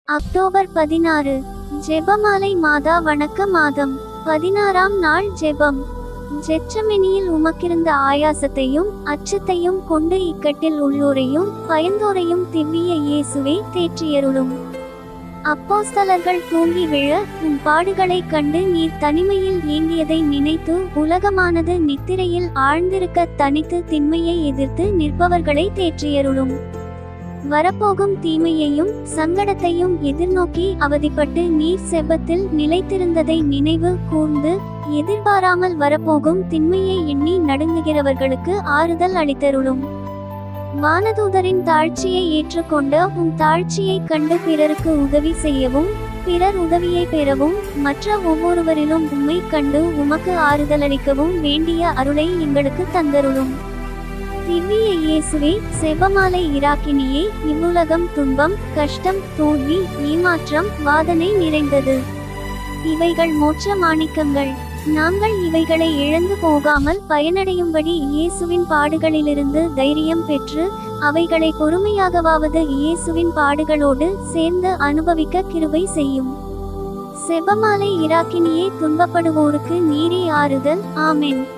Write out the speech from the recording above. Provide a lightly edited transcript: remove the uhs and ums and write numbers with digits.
October 16. ஜெபமாலை மாதா வணக்க மாதம். 16ஆம் நாள் ஜெபம். ஜெச்சமெனியில் உமக்கிருந்த ஆயாசத்தையும் அச்சத்தையும் கொண்டு இக்கட்டில் உள்ளோரையும் பயந்தோரையும் திவ்விய இயேசுவே தேற்றியருளும். அப்போஸ்தலர்கள் தூங்கி விழ உம் பாடுகளைக் கண்டு நீர் தனிமையில் ஏங்கியதை நினைத்து உலகமானது நித்திரையில் ஆழ்ந்திருக்க தனித்து திண்மையை எதிர்த்து நிற்பவர்களை தேற்றியருளும். வரப்போகும் தீமையையும் சங்கடத்தையும் எதிர்நோக்கி அவதிப்பட்டு நீர் செபத்தில் நிலைத்திருந்ததை நினைவு கூர்ந்து எதிர்பாராமல் வரப்போகும் திண்மையை எண்ணி நடுங்குகிறவர்களுக்கு ஆறுதல் அளித்தருளும். வானதூதரின் தாழ்ச்சியை ஏற்றுக்கொண்ட உம் தாழ்ச்சியைக் கண்டு பிறருக்கு உதவி செய்யவும் பிறர் உதவியை பெறவும் மற்ற ஒவ்வொருவரிலும் உம்மை கண்டு உமக்கு ஆறுதல் அளிக்கவும் வேண்டிய அருளை எங்களுக்கு தந்தருளும். திவ்விய இயேசுவே, செபமாலை இராக்கினியே, இவ்வுலகம் துன்பம் கஷ்டம் தோல்வி ஏமாற்றம் வாதனை நிறைந்தது. இவைகள் மோட்ச மாணிக்கங்கள். நாங்கள் இவைகளை இழந்து போகாமல் பயனடையும்படி இயேசுவின் பாடுகளிலிருந்து தைரியம் பெற்று அவைகளை பொறுமையாகவாவது இயேசுவின் பாடுகளோடு சேர்ந்து அனுபவிக்க கிருபை செய்யும். செபமாலை இராக்கினியே, துன்பப்படுவோருக்கு நீரே ஆறுதல். ஆமென்.